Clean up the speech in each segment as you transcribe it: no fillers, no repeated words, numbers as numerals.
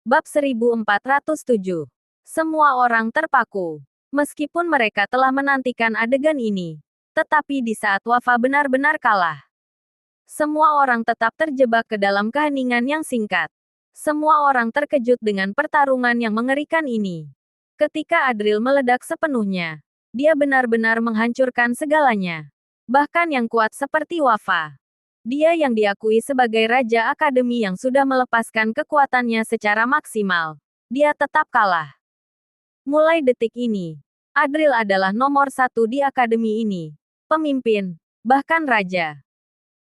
Bab 1407. Semua orang terpaku. Meskipun mereka telah menantikan adegan ini, tetapi di saat Wafa benar-benar kalah, semua orang tetap terjebak ke dalam keheningan yang singkat. Semua orang terkejut dengan pertarungan yang mengerikan ini. Ketika Adril meledak sepenuhnya, dia benar-benar menghancurkan segalanya. Bahkan yang kuat seperti Wafa, dia yang diakui sebagai Raja Akademi yang sudah melepaskan kekuatannya secara maksimal, dia tetap kalah. Mulai detik ini, Adril adalah nomor satu di akademi ini. Pemimpin, bahkan Raja.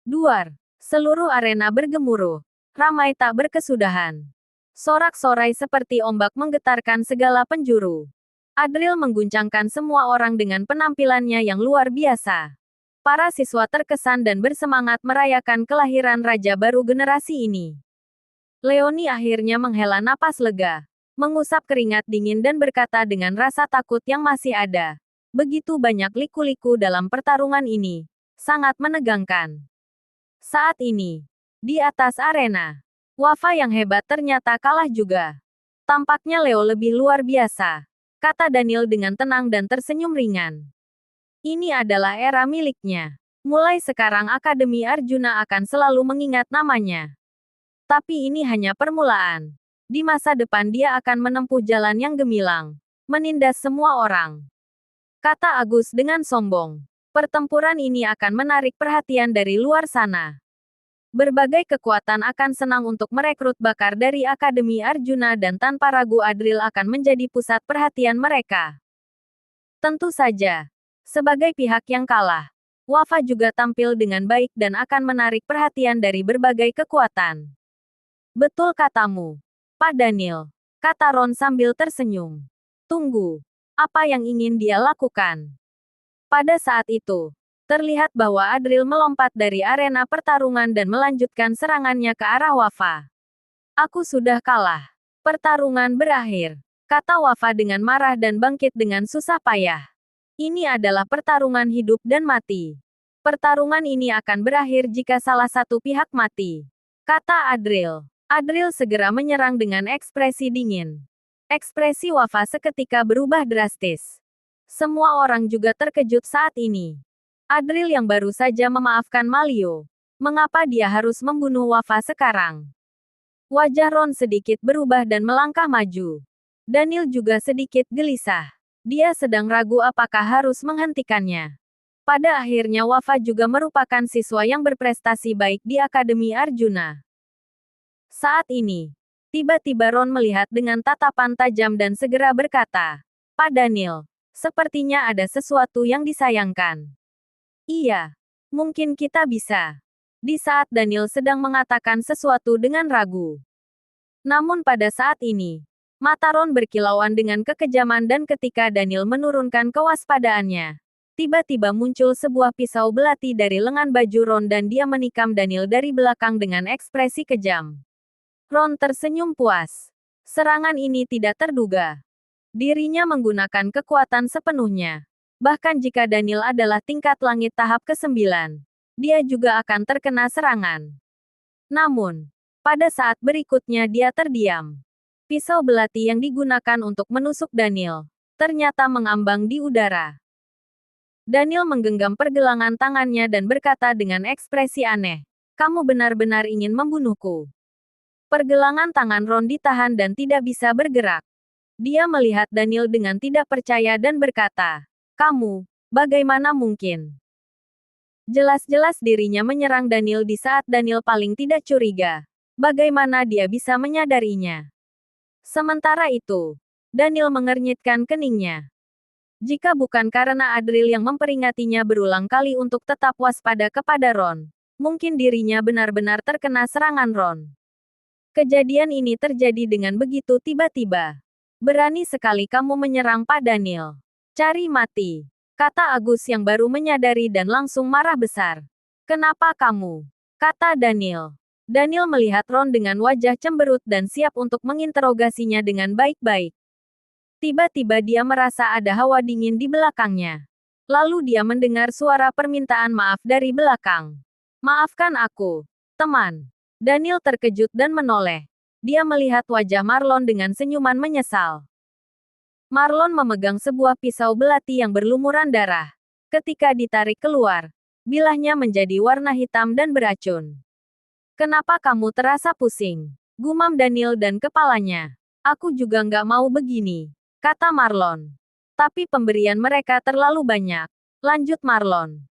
Duar. Seluruh arena bergemuruh. Ramai tak berkesudahan. Sorak-sorai seperti ombak menggetarkan segala penjuru. Adril mengguncangkan semua orang dengan penampilannya yang luar biasa. Para siswa terkesan dan bersemangat merayakan kelahiran raja baru generasi ini. Leoni akhirnya menghela napas lega, mengusap keringat dingin dan berkata dengan rasa takut yang masih ada. Begitu banyak liku-liku dalam pertarungan ini. Sangat menegangkan. Saat ini, di atas arena, Wafa yang hebat ternyata kalah juga. Tampaknya Leo lebih luar biasa, kata Daniel dengan tenang dan tersenyum ringan. Ini adalah era miliknya. Mulai sekarang Akademi Arjuna akan selalu mengingat namanya. Tapi ini hanya permulaan. Di masa depan dia akan menempuh jalan yang gemilang, menindas semua orang. Kata Agus dengan sombong. Pertempuran ini akan menarik perhatian dari luar sana. Berbagai kekuatan akan senang untuk merekrut bakar dari Akademi Arjuna dan tanpa ragu Adril akan menjadi pusat perhatian mereka. Tentu saja. Sebagai pihak yang kalah, Wafa juga tampil dengan baik dan akan menarik perhatian dari berbagai kekuatan. Betul katamu, Pak Daniel, kata Ron sambil tersenyum. Tunggu, apa yang ingin dia lakukan? Pada saat itu, terlihat bahwa Adril melompat dari arena pertarungan dan melanjutkan serangannya ke arah Wafa. Aku sudah kalah. Pertarungan berakhir, kata Wafa dengan marah dan bangkit dengan susah payah. Ini adalah pertarungan hidup dan mati. Pertarungan ini akan berakhir jika salah satu pihak mati, kata Adril. Adril segera menyerang dengan ekspresi dingin. Ekspresi Wafa seketika berubah drastis. Semua orang juga terkejut saat ini. Adril yang baru saja memaafkan Malio. Mengapa dia harus membunuh Wafa sekarang? Wajah Ron sedikit berubah dan melangkah maju. Daniel juga sedikit gelisah. Dia sedang ragu apakah harus menghentikannya. Pada akhirnya Wafa juga merupakan siswa yang berprestasi baik di Akademi Arjuna. Saat ini, tiba-tiba Ron melihat dengan tatapan tajam dan segera berkata, Pak Daniel, sepertinya ada sesuatu yang disayangkan. Iya, mungkin kita bisa. Di saat Daniel sedang mengatakan sesuatu dengan ragu. Namun pada saat ini, mata Ron berkilauan dengan kekejaman dan ketika Daniel menurunkan kewaspadaannya, tiba-tiba muncul sebuah pisau belati dari lengan baju Ron dan dia menikam Daniel dari belakang dengan ekspresi kejam. Ron tersenyum puas. Serangan ini tidak terduga. Dirinya menggunakan kekuatan sepenuhnya. Bahkan jika Daniel adalah tingkat langit tahap ke-9, dia juga akan terkena serangan. Namun, pada saat berikutnya dia terdiam. Pisau belati yang digunakan untuk menusuk Daniel ternyata mengambang di udara. Daniel menggenggam pergelangan tangannya dan berkata dengan ekspresi aneh, "Kamu benar-benar ingin membunuhku." Pergelangan tangan Ron ditahan dan tidak bisa bergerak. Dia melihat Daniel dengan tidak percaya dan berkata, "Kamu, bagaimana mungkin?" Jelas-jelas dirinya menyerang Daniel di saat Daniel paling tidak curiga. Bagaimana dia bisa menyadarinya? Sementara itu, Daniel mengernyitkan keningnya. Jika bukan karena Adril yang memperingatinya berulang kali untuk tetap waspada kepada Ron, mungkin dirinya benar-benar terkena serangan Ron. Kejadian ini terjadi dengan begitu tiba-tiba. Berani sekali kamu menyerang Pak Daniel. Cari mati, kata Agus yang baru menyadari dan langsung marah besar. Kenapa kamu? Kata Daniel. Daniel melihat Ron dengan wajah cemberut dan siap untuk menginterogasinya dengan baik-baik. Tiba-tiba dia merasa ada hawa dingin di belakangnya. Lalu dia mendengar suara permintaan maaf dari belakang. Maafkan aku, teman. Daniel terkejut dan menoleh. Dia melihat wajah Marlon dengan senyuman menyesal. Marlon memegang sebuah pisau belati yang berlumuran darah. Ketika ditarik keluar, bilahnya menjadi warna hitam dan beracun. Kenapa kamu terasa pusing? Gumam Daniel dan kepalanya. Aku juga nggak mau begini, kata Marlon. Tapi pemberian mereka terlalu banyak, lanjut Marlon.